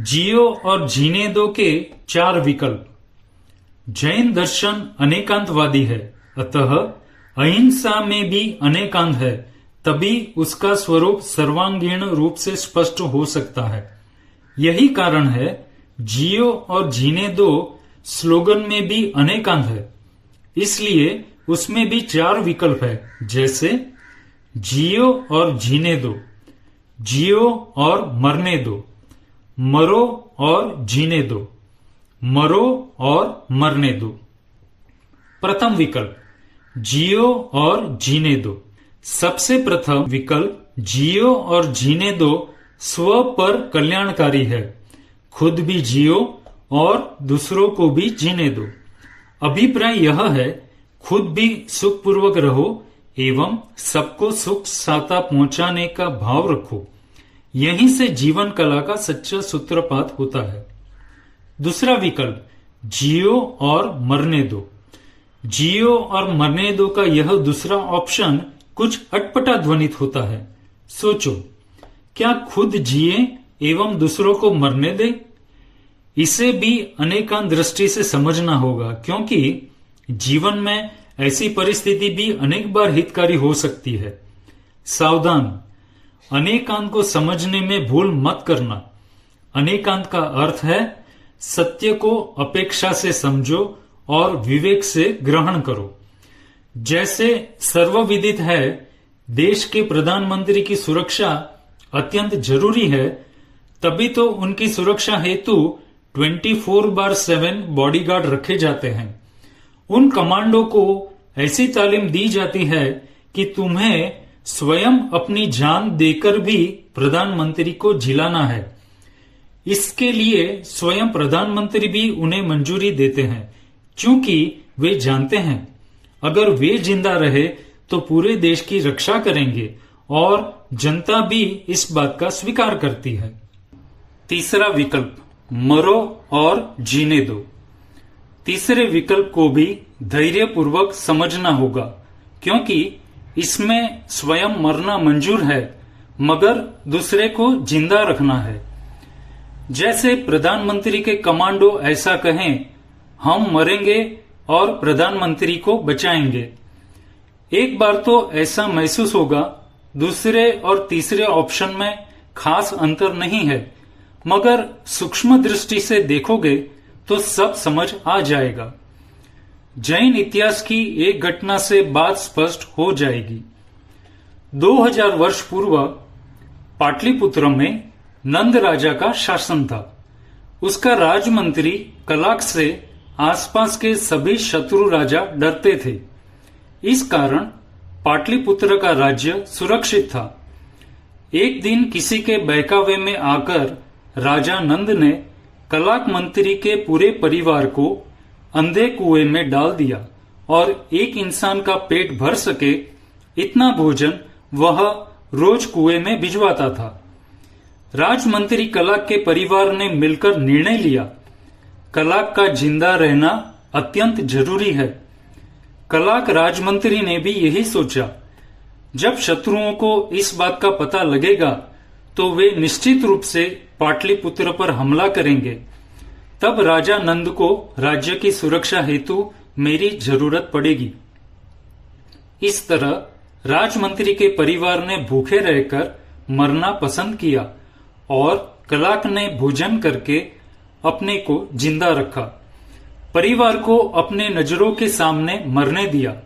जियो और जीने दो के चार विकल्प। जैन दर्शन अनेकांतवादी है, अतः अहिंसा में भी अनेकांत है, तभी उसका स्वरूप सर्वांगीण रूप से स्पष्ट हो सकता है। यही कारण है जियो और जीने दो स्लोगन में भी अनेकांत है, इसलिए उसमें भी चार विकल्प है, जैसे जियो और जीने दो, जियो और मरने दो, मरो और जीने दो, मरो और मरने दो। प्रथम विकल्प जियो और जीने दो। सबसे प्रथम विकल्प जियो और जीने दो स्व पर कल्याणकारी है। खुद भी जियो और दूसरों को भी जीने दो। अभिप्राय यह है, खुद भी सुखपूर्वक रहो एवं सबको सुख साता पहुंचाने का भाव रखो। यहीं से जीवन कला का सच्चा सूत्रपात होता है। दूसरा विकल्प जियो और मरने दो। जियो और मरने दो का यह दूसरा ऑप्शन कुछ अटपटा ध्वनित होता है। सोचो, क्या खुद जिए एवं दूसरों को मरने दे? इसे भी अनेकांत दृष्टि से समझना होगा, क्योंकि जीवन में ऐसी परिस्थिति भी अनेक बार हितकारी हो सकती है। सावधान, अनेकांत को समझने में भूल मत करना। अनेकांत का अर्थ है सत्य को अपेक्षा से समझो और विवेक से ग्रहण करो। जैसे सर्वविदित है, देश के प्रधानमंत्री की सुरक्षा अत्यंत जरूरी है, तभी तो उनकी सुरक्षा हेतु 24/7 बॉडीगार्ड रखे जाते हैं। उन कमांडो को ऐसी तालीम दी जाती है कि तुम्हें स्वयं अपनी जान देकर भी प्रधानमंत्री को जिलाना है। इसके लिए स्वयं प्रधानमंत्री भी उन्हें मंजूरी देते हैं, क्योंकि वे जानते हैं अगर वे जिंदा रहे तो पूरे देश की रक्षा करेंगे, और जनता भी इस बात का स्वीकार करती है। तीसरा विकल्प मरो और जीने दो। तीसरे विकल्प को भी धैर्यपूर्वक समझना होगा, क्योंकि इसमें स्वयं मरना मंजूर है, मगर दूसरे को जिंदा रखना है। जैसे प्रधानमंत्री के कमांडो ऐसा कहें, हम मरेंगे और प्रधानमंत्री को बचाएंगे। एक बार तो ऐसा महसूस होगा। दूसरे और तीसरे ऑप्शन में खास अंतर नहीं है, मगर सूक्ष्म दृष्टि से देखोगे तो सब समझ आ जाएगा। जैन इतिहास की एक घटना से बात स्पष्ट हो जाएगी। 2000 वर्ष पूर्व पाटलिपुत्र में नंद राजा का शासन था। उसका राजमंत्री कलाक से आसपास के सभी शत्रु राजा डरते थे। इस कारण पाटलिपुत्र का राज्य सुरक्षित था। एक दिन किसी के बहकावे में आकर राजा नंद ने कलाक मंत्री के पूरे परिवार को अंधे कुएं में डाल दिया, और एक इंसान का पेट भर सके इतना भोजन वह रोज कुएं में भिजवाता था। राजमंत्री कलाक के परिवार ने मिलकर निर्णय लिया, कलाक का जिंदा रहना अत्यंत जरूरी है। कलाक राजमंत्री ने भी यही सोचा। जब शत्रुओं को इस बात का पता लगेगा तो वे निश्चित रूप से पाटलिपुत्र पर हमला करेंगे। तब राजा नंद को राज्य की सुरक्षा हेतु मेरी जरूरत पड़ेगी। इस तरह राजमंत्री के परिवार ने भूखे रहकर मरना पसंद किया, और कलाक ने भोजन करके अपने को जिंदा रखा। परिवार को अपने नजरों के सामने मरने दिया।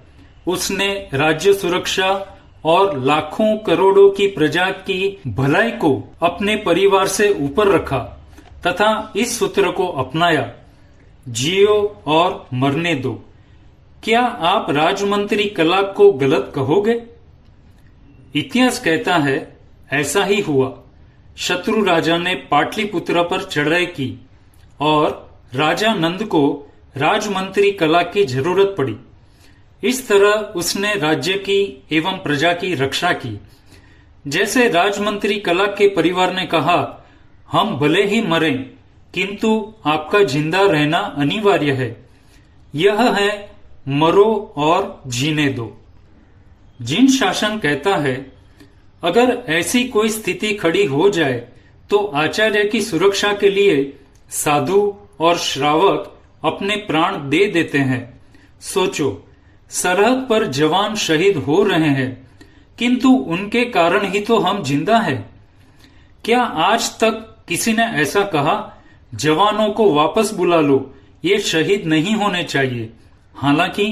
उसने राज्य सुरक्षा और लाखों करोड़ों की प्रजा की भलाई को अपने परिवार से ऊपर रखा तथा इस सूत्र को अपनाया, जियो और मरने दो। क्या आप राजमंत्री कलाक को गलत कहोगे? इतिहास कहता है ऐसा ही हुआ। शत्रु राजा ने पाटलिपुत्र पर चढ़ाई की और राजा नंद को राजमंत्री कलाक की जरूरत पड़ी। इस तरह उसने राज्य की एवं प्रजा की रक्षा की। जैसे राजमंत्री कलाक के परिवार ने कहा, हम भले ही मरें, किंतु आपका जिंदा रहना अनिवार्य है। यह है मरो और जीने दो। जिन शासन कहता है अगर ऐसी कोई स्थिति खड़ी हो जाए तो आचार्य की सुरक्षा के लिए साधु और श्रावक अपने प्राण दे देते हैं। सोचो, सरहद पर जवान शहीद हो रहे हैं, किंतु उनके कारण ही तो हम जिंदा हैं। क्या आज तक किसी ने ऐसा कहा, जवानों को वापस बुला लो, ये शहीद नहीं होने चाहिए? हालांकि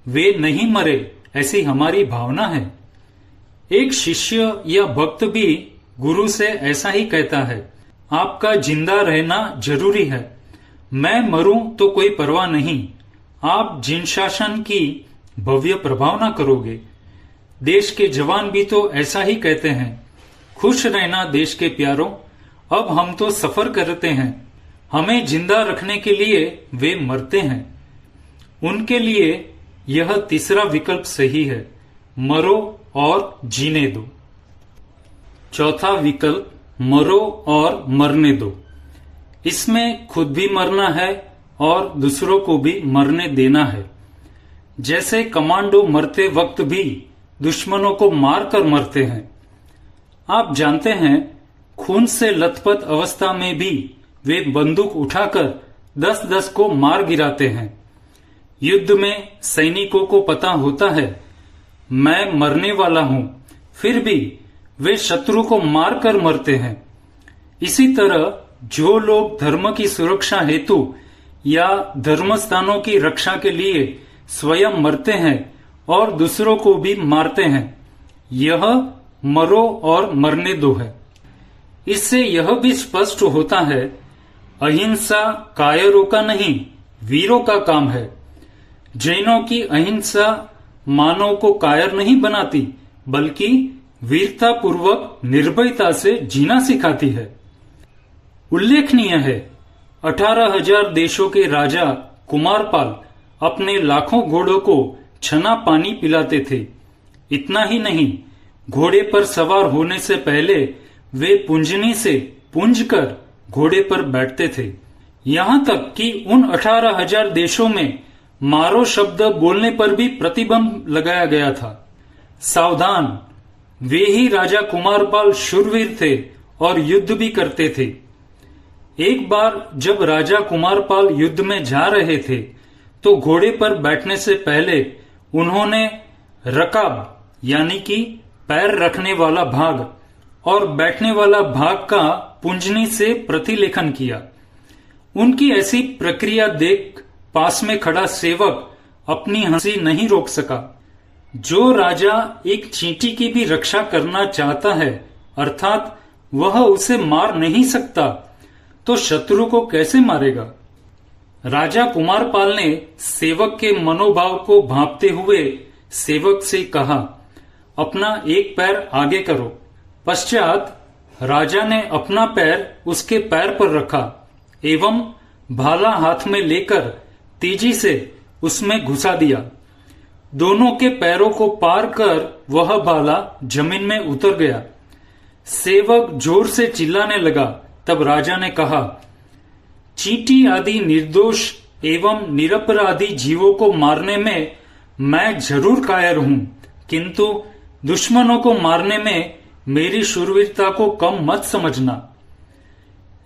वे नहीं मरे, ऐसी हमारी भावना है। एक शिष्य या भक्त भी गुरु से ऐसा ही कहता है, आपका जिंदा रहना जरूरी है, मैं मरूं तो कोई परवाह नहीं, आप जिन शासन की भव्य प्रभावना करोगे। देश के जवान भी तो ऐसा ही कहते हैं, खुश रहना देश के प्यारों, अब हम तो सफर करते हैं, हमें जिंदा रखने के लिए वे मरते हैं। उनके लिए यह तीसरा विकल्प सही है, मरो और जीने दो। चौथा विकल्प, मरो और मरने दो। इसमें खुद भी मरना है और दूसरों को भी मरने देना है। जैसे कमांडो मरते वक्त भी दुश्मनों को मारकर मरते हैं। आप जानते हैं, खून से लथपथ अवस्था में भी वे बंदूक उठाकर 10-10 को मार गिराते हैं। युद्ध में सैनिकों को पता होता है, मैं मरने वाला हूं, फिर भी वे शत्रु को मारकर मरते हैं। इसी तरह जो लोग धर्म की सुरक्षा हेतु या धर्म स्थानों की रक्षा के लिए स्वयं मरते हैं और दूसरों को भी मारते हैं, यह मरो और मरने दो है। इससे यह भी स्पष्ट होता है, अहिंसा कायरों का नहीं, वीरों का काम है। जैनों की अहिंसा मानव को कायर नहीं बनाती, बल्कि वीरता पूर्वक निर्भयता से जीना सिखाती है। उल्लेखनीय है, 18,000 देशों के राजा कुमारपाल अपने लाखों घोड़ों को छना पानी पिलाते थे। इतना ही नहीं, घोड़े पर सवार होने से पहले वे पुंजनी से पूंज कर घोड़े पर बैठते थे। यहाँ तक कि उन 18,000 देशों में मारो शब्द बोलने पर भी प्रतिबंध लगाया गया था। सावधान, वे ही राजा कुमारपाल शूरवीर थे और युद्ध भी करते थे। एक बार जब राजा कुमारपाल युद्ध में जा रहे थे, तो घोड़े पर बैठने से पहले उन्होंने रकाब यानी कि पैर रखने वाला भाग और बैठने वाला भाग का पुंजनी से प्रतिलेखन किया। उनकी ऐसी प्रक्रिया देख पास में खड़ा सेवक अपनी हंसी नहीं रोक सका। जो राजा एक चींटी की भी रक्षा करना चाहता है, अर्थात वह उसे मार नहीं सकता, तो शत्रु को कैसे मारेगा? राजा कुमारपाल ने सेवक के मनोभाव को भांपते हुए सेवक से कहा, अपना एक पैर आगे करो। पश्चात राजा ने अपना पैर उसके पैर पर रखा एवं भाला हाथ में लेकर तेजी से उसमें घुसा दिया। दोनों के पैरों को पार कर वह भाला जमीन में उतर गया। सेवक जोर से चिल्लाने लगा। तब राजा ने कहा, चींटी आदि निर्दोष एवं निरपराधी जीवों को मारने में मैं जरूर कायर हूं, किंतु दुश्मनों को मारने में मेरी शूरवीरता को कम मत समझना।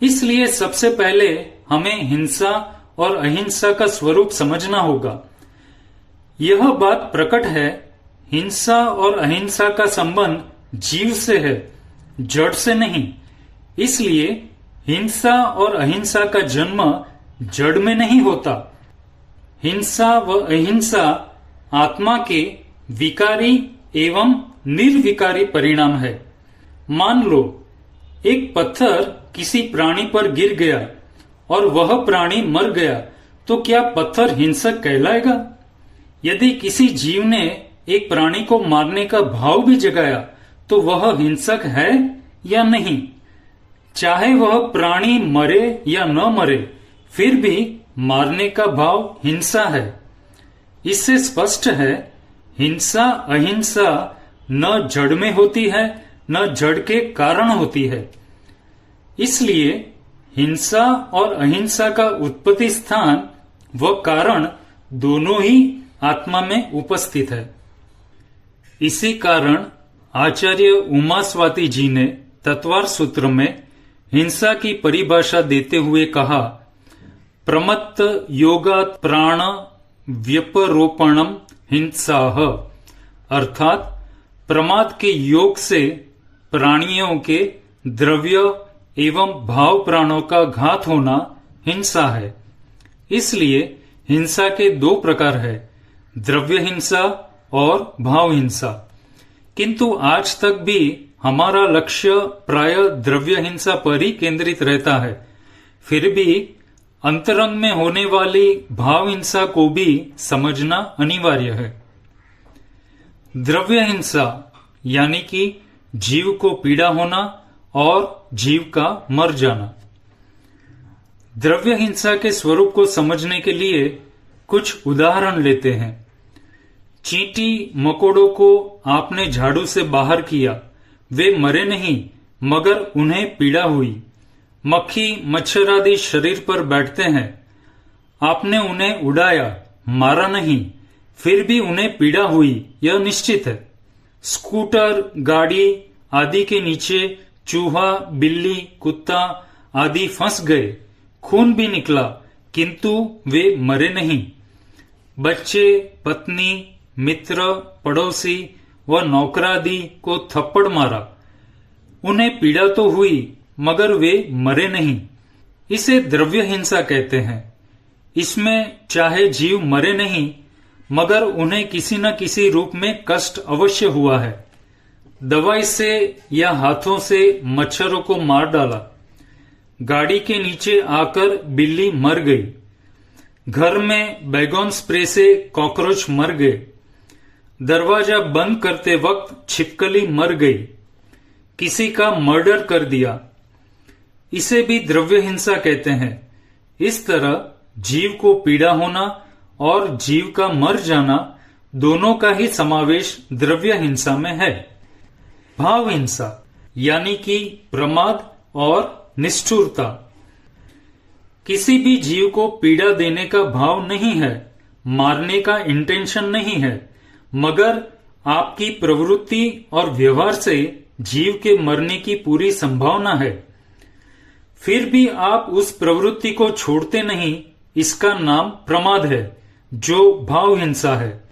इसलिए सबसे पहले हमें हिंसा और अहिंसा का स्वरूप समझना होगा। यह बात प्रकट है, हिंसा और अहिंसा का संबंध जीव से है, जड़ से नहीं। इसलिए हिंसा और अहिंसा का जन्म जड़ में नहीं होता। हिंसा व अहिंसा आत्मा के विकारी एवं निर्विकारी परिणाम है। मान लो एक पत्थर किसी प्राणी पर गिर गया और वह प्राणी मर गया, तो क्या पत्थर हिंसक कहलाएगा? यदि किसी जीव ने एक प्राणी को मारने का भाव भी जगाया, तो वह हिंसक है या नहीं? चाहे वह प्राणी मरे या न मरे, फिर भी मारने का भाव हिंसा है। इससे स्पष्ट है, हिंसा अहिंसा न जड़ में होती है, न जड़ के कारण होती है। इसलिए हिंसा और अहिंसा का उत्पत्ति स्थान व कारण दोनों ही आत्मा में उपस्थित है। इसी कारण आचार्य उमा स्वाति जी ने तत्वार सूत्र में हिंसा की परिभाषा देते हुए कहा, प्रमत्त योगात् प्राण व्यपरोपणम हिंसाह, अर्थात प्रमाद के योग से प्राणियों के द्रव्य एवं भाव प्राणों का घात होना हिंसा है। इसलिए हिंसा के दो प्रकार है, द्रव्य हिंसा और भाव हिंसा। किंतु आज तक भी हमारा लक्ष्य प्राय द्रव्य हिंसा पर ही केंद्रित रहता है। फिर भी अंतरंग में होने वाली भाव हिंसा को भी समझना अनिवार्य है। द्रव्य हिंसा यानी कि जीव को पीड़ा होना और जीव का मर जाना। द्रव्य हिंसा के स्वरूप को समझने के लिए कुछ उदाहरण लेते हैं। चींटी मकोड़ों को आपने झाड़ू से बाहर किया, वे मरे नहीं मगर उन्हें पीड़ा हुई। मक्खी मच्छर आदि शरीर पर बैठते हैं, आपने उन्हें उड़ाया, मारा नहीं, फिर भी उन्हें पीड़ा हुई, यह निश्चित है। स्कूटर गाड़ी आदि के नीचे चूहा बिल्ली कुत्ता आदि फंस गए, खून भी निकला, किंतु वे मरे नहीं। बच्चे पत्नी मित्र पड़ोसी व नौकरादी को थप्पड़ मारा, उन्हें पीड़ा तो हुई मगर वे मरे नहीं। इसे द्रव्य हिंसा कहते हैं। इसमें चाहे जीव मरे नहीं मगर उन्हें किसी न किसी रूप में कष्ट अवश्य हुआ है। दवाई से या हाथों से मच्छरों को मार डाला, गाड़ी के नीचे आकर बिल्ली मर गई, घर में बैगन स्प्रे से कॉकरोच मर गए, दरवाजा बंद करते वक्त छिपकली मर गई, किसी का मर्डर कर दिया, इसे भी द्रव्य हिंसा कहते हैं। इस तरह जीव को पीड़ा होना और जीव का मर जाना दोनों का ही समावेश द्रव्य हिंसा में है। भाव हिंसा यानी कि प्रमाद और निष्ठुरता। किसी भी जीव को पीड़ा देने का भाव नहीं है, मारने का इंटेंशन नहीं है, मगर आपकी प्रवृत्ति और व्यवहार से जीव के मरने की पूरी संभावना है। फिर भी आप उस प्रवृत्ति को छोड़ते नहीं, इसका नाम प्रमाद है, जो भाव हिंसा है।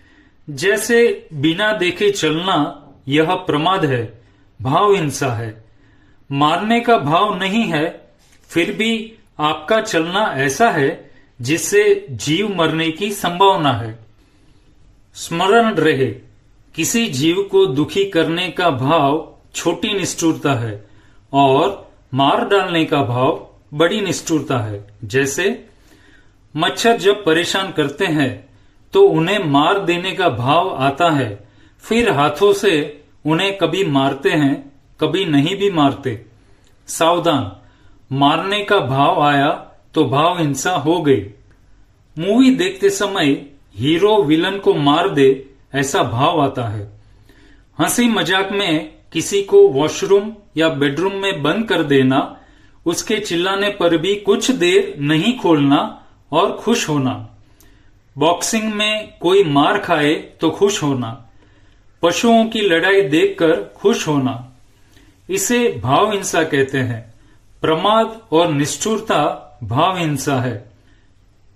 जैसे बिना देखे चलना, यह प्रमाद है, भाव हिंसा है। मारने का भाव नहीं है, फिर भी आपका चलना ऐसा है जिससे जीव मरने की संभावना है। स्मरण रहे, किसी जीव को दुखी करने का भाव छोटी निष्ठुरता है और मार डालने का भाव बड़ी निष्ठुरता है। जैसे मच्छर जब परेशान करते हैं तो उन्हें मार देने का भाव आता है, फिर हाथों से उन्हें कभी मारते हैं कभी नहीं भी मारते। सावधान, मारने का भाव आया तो भाव हिंसा हो गई। मूवी देखते समय हीरो विलन को मार दे ऐसा भाव आता है। हंसी मजाक में किसी को वॉशरूम या बेडरूम में बंद कर देना, उसके चिल्लाने पर भी कुछ देर नहीं खोलना और खुश होना। बॉक्सिंग में कोई मार खाए तो खुश होना। पशुओं की लड़ाई देखकर खुश होना, इसे भाव हिंसा कहते हैं। प्रमाद और निष्ठुरता भाव हिंसा है।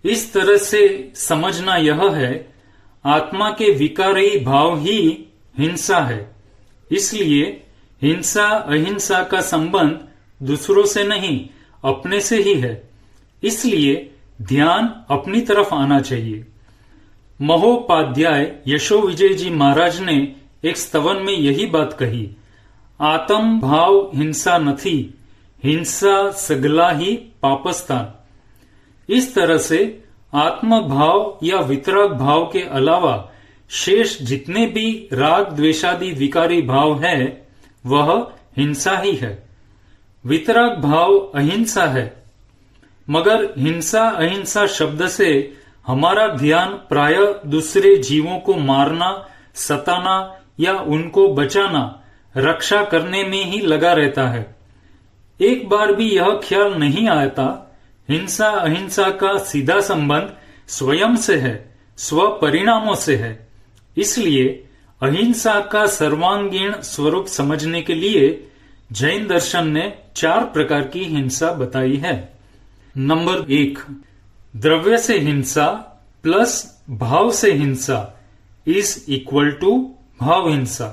इस तरह से समझना यह है, आत्मा के विकारी भाव ही हिंसा है। इसलिए हिंसा अहिंसा का संबंध दूसरों से नहीं, अपने से ही है। इसलिए ध्यान अपनी तरफ आना चाहिए। महोपाध्याय यशो विजय जी महाराज ने एक स्तवन में यही बात कही, आत्म भाव हिंसा नथी, हिंसा सगला ही पापस्तान। इस तरह से आत्म भाव या वितराग भाव के अलावा शेष जितने भी राग द्वेषादि विकारी भाव है, वह हिंसा ही है। वितराग भाव अहिंसा है, मगर हिंसा अहिंसा शब्द से हमारा ध्यान प्राय दूसरे जीवों को मारना, सताना या उनको बचाना, रक्षा करने में ही लगा रहता है। एक बार भी यह ख्याल नहीं आता, हिंसा अहिंसा का सीधा संबंध स्वयं से है, स्व परिणामों से है। इसलिए अहिंसा का सर्वांगीण स्वरूप समझने के लिए जैन दर्शन ने 4 प्रकार की हिंसा बताई है। नंबर 1, द्रव्य से हिंसा प्लस भाव से हिंसा इज इक्वल टू भाव हिंसा।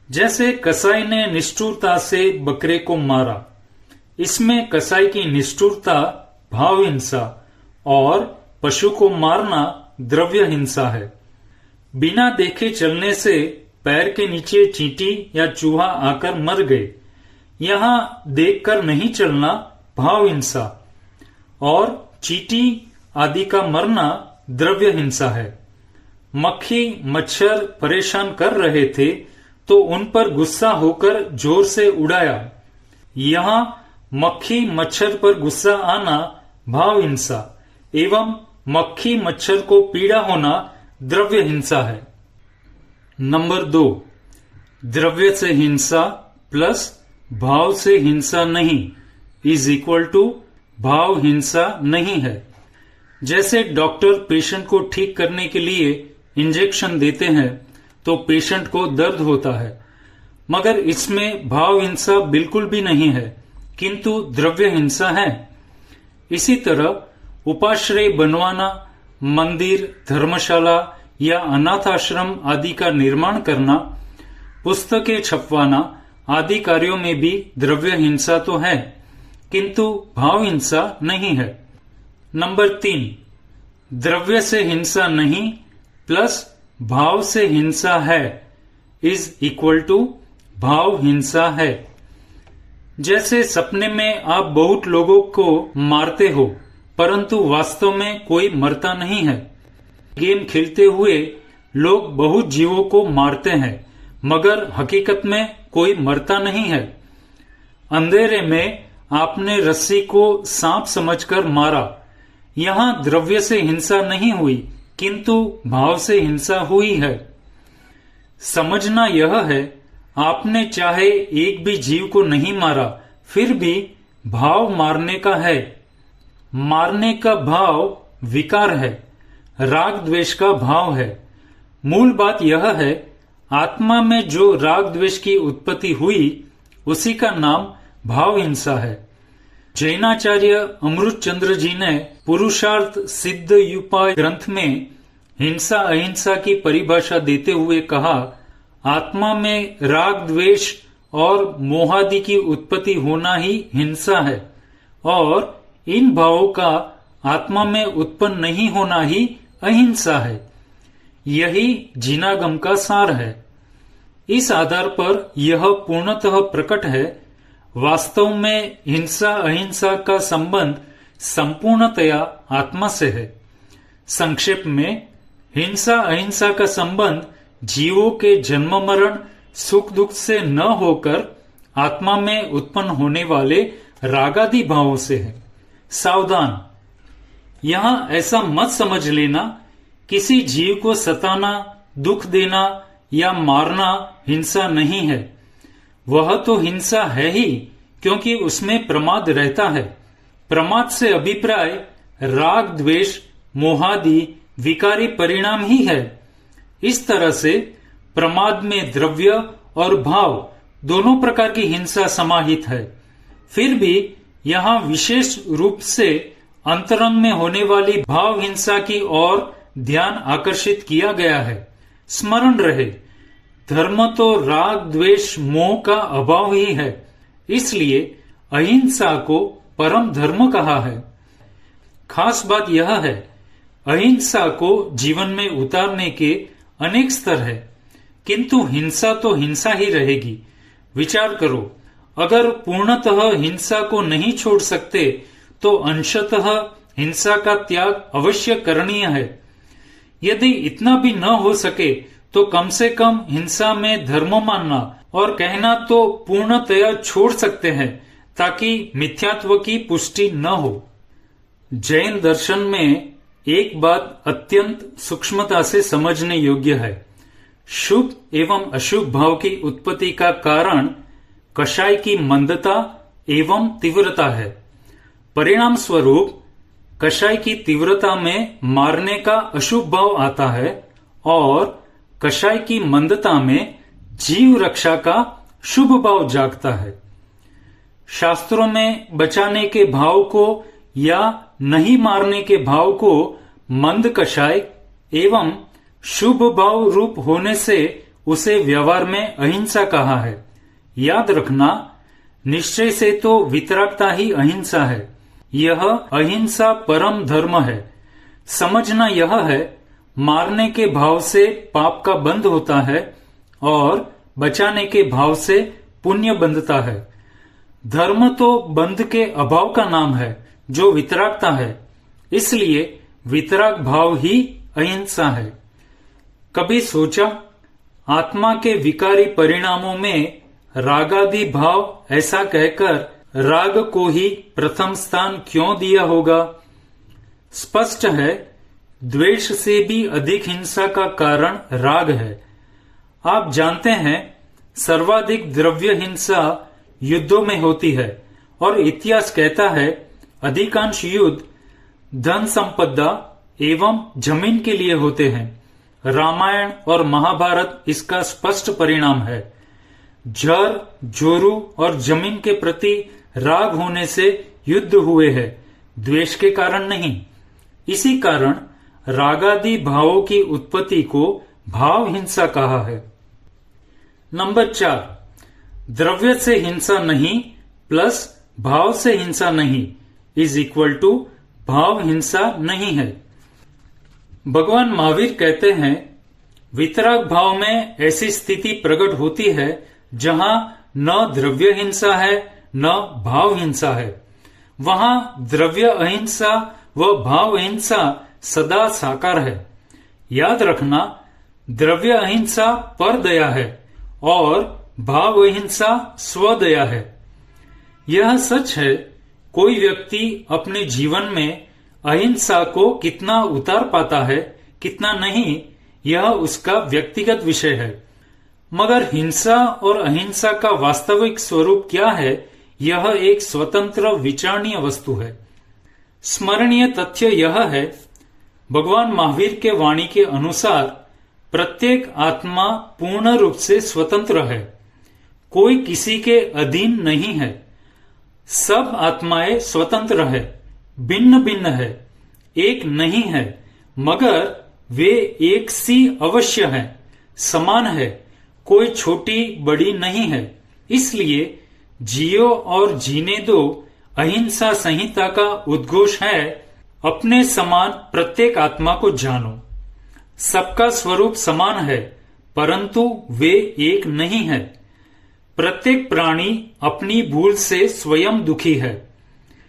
जैसे कसाई ने निष्ठुरता से बकरे को मारा, इसमें कसाई की निष्ठुरता भाव हिंसा और पशु को मारना द्रव्य हिंसा है। बिना देखे चलने से पैर के नीचे चींटी या चूहा आकर मर गए, यहां देखकर नहीं चलना भाव हिंसा, और चींटी आदि का मरना द्रव्य हिंसा है। मक्खी मच्छर परेशान कर रहे थे तो उन पर गुस्सा होकर जोर से उड़ाया, यहां मक्खी मच्छर पर गुस्सा आना भाव हिंसा एवं मक्खी मच्छर को पीड़ा होना द्रव्य हिंसा है। नंबर 2, द्रव्य से हिंसा प्लस भाव से हिंसा नहीं इज इक्वल टू भाव हिंसा नहीं है। जैसे डॉक्टर पेशेंट को ठीक करने के लिए इंजेक्शन देते हैं तो पेशेंट को दर्द होता है, मगर इसमें भाव हिंसा बिल्कुल भी नहीं है, किंतु द्रव्य हिंसा है। इसी तरह उपाश्रय बनवाना, मंदिर, धर्मशाला या अनाथाश्रम आदि का निर्माण करना, पुस्तकें छपवाना आदि कार्यों में भी द्रव्य हिंसा तो है, किंतु भाव हिंसा नहीं है। नंबर 3, द्रव्य से हिंसा नहीं प्लस भाव से हिंसा है इज इक्वल टू भाव हिंसा है। जैसे सपने में आप बहुत लोगों को मारते हो, परंतु वास्तव में कोई मरता नहीं है। गेम खेलते हुए लोग बहुत जीवों को मारते हैं, मगर हकीकत में कोई मरता नहीं है। अंधेरे में आपने रस्सी को सांप समझकर मारा, यहां द्रव्य से हिंसा नहीं हुई, किंतु भाव से हिंसा हुई है। समझना यह है, आपने चाहे एक भी जीव को नहीं मारा, फिर भी भाव मारने का है। मारने का भाव विकार है, राग द्वेष का भाव है। मूल बात यह है, आत्मा में जो राग द्वेष की उत्पत्ति हुई उसी का नाम भाव हिंसा है। जैनाचार्य अमृत चंद्र जी ने पुरुषार्थ सिद्ध उपाय ग्रंथ में हिंसा अहिंसा की परिभाषा देते हुए कहा, आत्मा में राग द्वेष और मोहादि की उत्पत्ति होना ही हिंसा है, और इन भावों का आत्मा में उत्पन्न नहीं होना ही अहिंसा है। यही जिनागम का सार है। इस आधार पर यह पूर्णतः प्रकट है, वास्तव में हिंसा अहिंसा का संबंध संपूर्णतया आत्मा से है। संक्षेप में, हिंसा अहिंसा का संबंध जीवों के जन्म मरण सुख दुख से न होकर आत्मा में उत्पन्न होने वाले रागादि भावों से है। सावधान, यहां ऐसा मत समझ लेना किसी जीव को सताना, दुख देना या मारना हिंसा नहीं है। वह तो हिंसा है ही, क्योंकि उसमें प्रमाद रहता है। प्रमाद से अभिप्राय राग द्वेष मोहादि विकारी परिणाम ही है। इस तरह से प्रमाद में द्रव्य और भाव दोनों प्रकार की हिंसा समाहित है। फिर भी यहाँ विशेष रूप से अंतरंग में होने वाली भाव हिंसा की ओर ध्यान आकर्षित किया गया है। स्मरण रहे, धर्म तो राग द्वेष मोह का अभाव ही है, इसलिए अहिंसा को परम धर्म कहा है। खास बात यह है, अहिंसा को जीवन में उतारने के अनेक स्तर है, किंतु हिंसा तो हिंसा ही रहेगी। विचार करो, अगर पूर्णतः हिंसा को नहीं छोड़ सकते तो अंशतः हिंसा का त्याग अवश्य करणीय है। यदि इतना भी न हो सके तो कम से कम हिंसा में धर्म मानना और कहना तो पूर्णतया छोड़ सकते हैं, ताकि मिथ्यात्व की पुष्टि न हो। जैन दर्शन में एक बात अत्यंत सूक्ष्मता से समझने योग्य है। शुभ एवं अशुभ भाव की उत्पत्ति का कारण कषाय की मंदता एवं तीव्रता है। परिणाम स्वरूप कषाय की तीव्रता में मारने का अशुभ भाव आता है और कषाय की मंदता में जीव रक्षा का शुभ भाव जागता है। शास्त्रों में बचाने के भाव को या नहीं मारने के भाव को मंद कषाय एवं शुभ भाव रूप होने से उसे व्यवहार में अहिंसा कहा है। याद रखना, निश्चय से तो वितरागता ही अहिंसा है। यह अहिंसा परम धर्म है। समझना यह है, मारने के भाव से पाप का बंध होता है और बचाने के भाव से पुण्य बंधता है। धर्म तो बंध के अभाव का नाम है जो वितरागता है, इसलिए वितराग भाव ही अहिंसा है। कभी सोचा, आत्मा के विकारी परिणामों में रागादि भाव ऐसा कहकर राग को ही प्रथम स्थान क्यों दिया होगा? स्पष्ट है, द्वेष से भी अधिक हिंसा का कारण राग है। आप जानते हैं, सर्वाधिक द्रव्य हिंसा युद्धों में होती है और इतिहास कहता है अधिकांश युद्ध धन संपदा एवं जमीन के लिए होते हैं। रामायण और महाभारत इसका स्पष्ट परिणाम है। जर, जोरू और जमीन के प्रति राग होने से युद्ध हुए हैं, द्वेष के कारण नहीं। इसी कारण रागादि भावों की उत्पत्ति को भाव हिंसा कहा है। नंबर 4, द्रव्य से हिंसा नहीं प्लस भाव से हिंसा नहीं इज इक्वल टू भाव हिंसा नहीं है। भगवान महावीर कहते हैं, वितराग भाव में ऐसी स्थिति प्रकट होती है जहां न द्रव्य हिंसा है न भाव हिंसा है। वहां द्रव्य अहिंसा व भाव अहिंसा सदा साकार है। याद रखना, द्रव्य अहिंसा पर दया है और भाव अहिंसा स्वदया है। यह सच है, कोई व्यक्ति अपने जीवन में अहिंसा को कितना उतार पाता है कितना नहीं, यह उसका व्यक्तिगत विषय है। मगर हिंसा और अहिंसा का वास्तविक स्वरूप क्या है, यह एक स्वतंत्र विचारणीय वस्तु है। स्मरणीय तथ्य यह है, भगवान महावीर के वाणी के अनुसार प्रत्येक आत्मा पूर्ण रूप से स्वतंत्र है, कोई किसी के अधीन नहीं है। सब आत्माएं स्वतंत्र है, भिन्न भिन्न है, एक नहीं है, मगर वे एक सी अवश्य है, समान है, कोई छोटी बड़ी नहीं है। इसलिए जियो और जीने दो अहिंसा संहिता का उद्घोष है, अपने समान प्रत्येक आत्मा को जानो। सबका स्वरूप समान है, परंतु वे एक नहीं है। प्रत्येक प्राणी अपनी भूल से स्वयं दुखी है,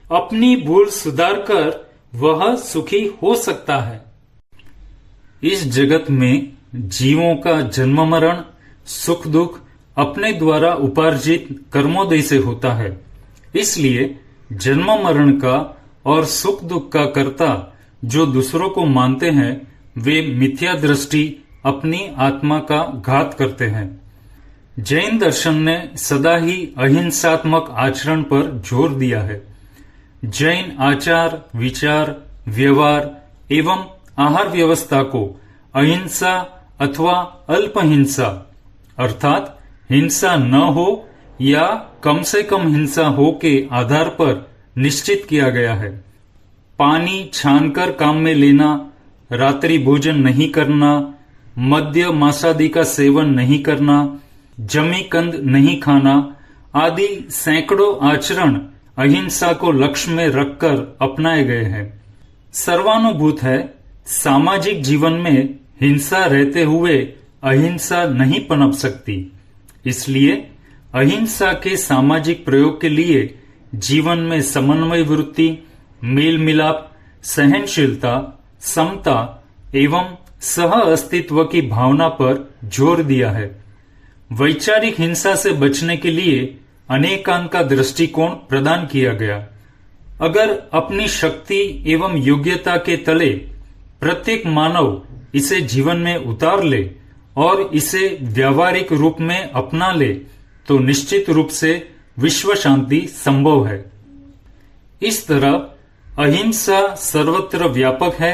अपनी भूल सुधारकर वह सुखी हो सकता है। इस जगत में जीवों का जन्म मरण, सुख दुख अपने द्वारा उपार्जित कर्मोदय से होता है। इसलिए जन्म मरण का और सुख दुख का कर्ता जो दूसरों को मानते हैं, वे मिथ्या दृष्टि अपनी आत्मा का घात करते हैं। जैन दर्शन ने सदा ही अहिंसात्मक आचरण पर जोर दिया है। जैन आचार, विचार, व्यवहार एवं आहार व्यवस्था को अहिंसा अथवा अल्पहिंसा अर्थात हिंसा न हो या कम से कम हिंसा हो के आधार पर निश्चित किया गया है। पानी छानकर काम में लेना, रात्रि भोजन नहीं करना, मद्य मांसादि का सेवन नहीं करना, जमी कंद नहीं खाना आदि सैकड़ों आचरण अहिंसा को लक्ष्य में रखकर अपनाए गए हैं। सर्वानुभूत है, सामाजिक जीवन में हिंसा रहते हुए अहिंसा नहीं पनप सकती। इसलिए अहिंसा के सामाजिक प्रयोग के लिए जीवन में समन्वय वृत्ति, मेल मिलाप, सहनशीलता, समता एवं सह अस्तित्व की भावना पर जोर दिया है। वैचारिक हिंसा से बचने के लिए अनेकांत का दृष्टिकोण प्रदान किया गया। अगर अपनी शक्ति एवं योग्यता के तले प्रत्येक मानव इसे जीवन में उतार ले और इसे व्यावहारिक रूप में अपना ले तो निश्चित रूप से विश्व शांति संभव है। इस तरह अहिंसा सर्वत्र व्यापक है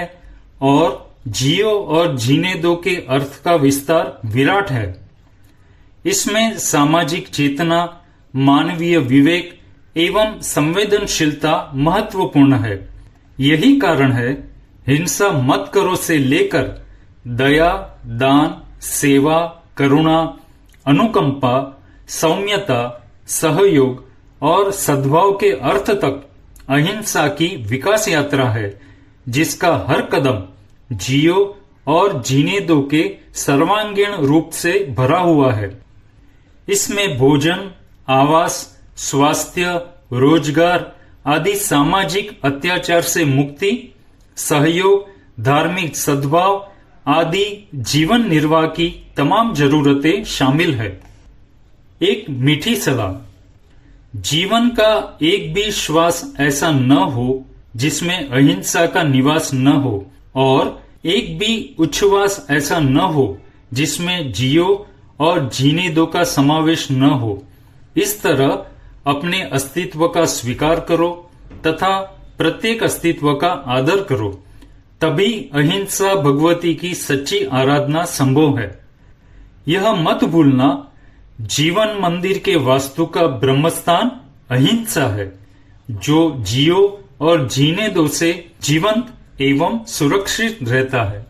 और जियो और जीने दो के अर्थ का विस्तार विराट है। इसमें सामाजिक चेतना, मानवीय विवेक एवं संवेदनशीलता महत्वपूर्ण है। यही कारण है हिंसा मत करो से लेकर दया, दान, सेवा, करुणा, अनुकंपा, सौम्यता, सहयोग और सद्भाव के अर्थ तक अहिंसा की विकास यात्रा है, जिसका हर कदम जियो और जीने दो के सर्वांगीण रूप से भरा हुआ है। इसमें भोजन, आवास, स्वास्थ्य, रोजगार आदि सामाजिक अत्याचार से मुक्ति, सहयोग, धार्मिक सद्भाव आदि जीवन निर्वाह की तमाम जरूरतें शामिल है। एक मीठी सलाह, जीवन का एक भी श्वास ऐसा न हो जिसमें अहिंसा का निवास न हो, और एक भी उच्छ्वास ऐसा न हो जिसमें जियो और जीने दो का समावेश न हो। इस तरह अपने अस्तित्व का स्वीकार करो तथा प्रत्येक अस्तित्व का आदर करो, तभी अहिंसा भगवती की सच्ची आराधना संभव है। यह मत भूलना, जीवन मंदिर के वास्तु का ब्रह्मस्थान अहिंसा है, जो जियो और जीने दो से जीवंत एवं सुरक्षित रहता है।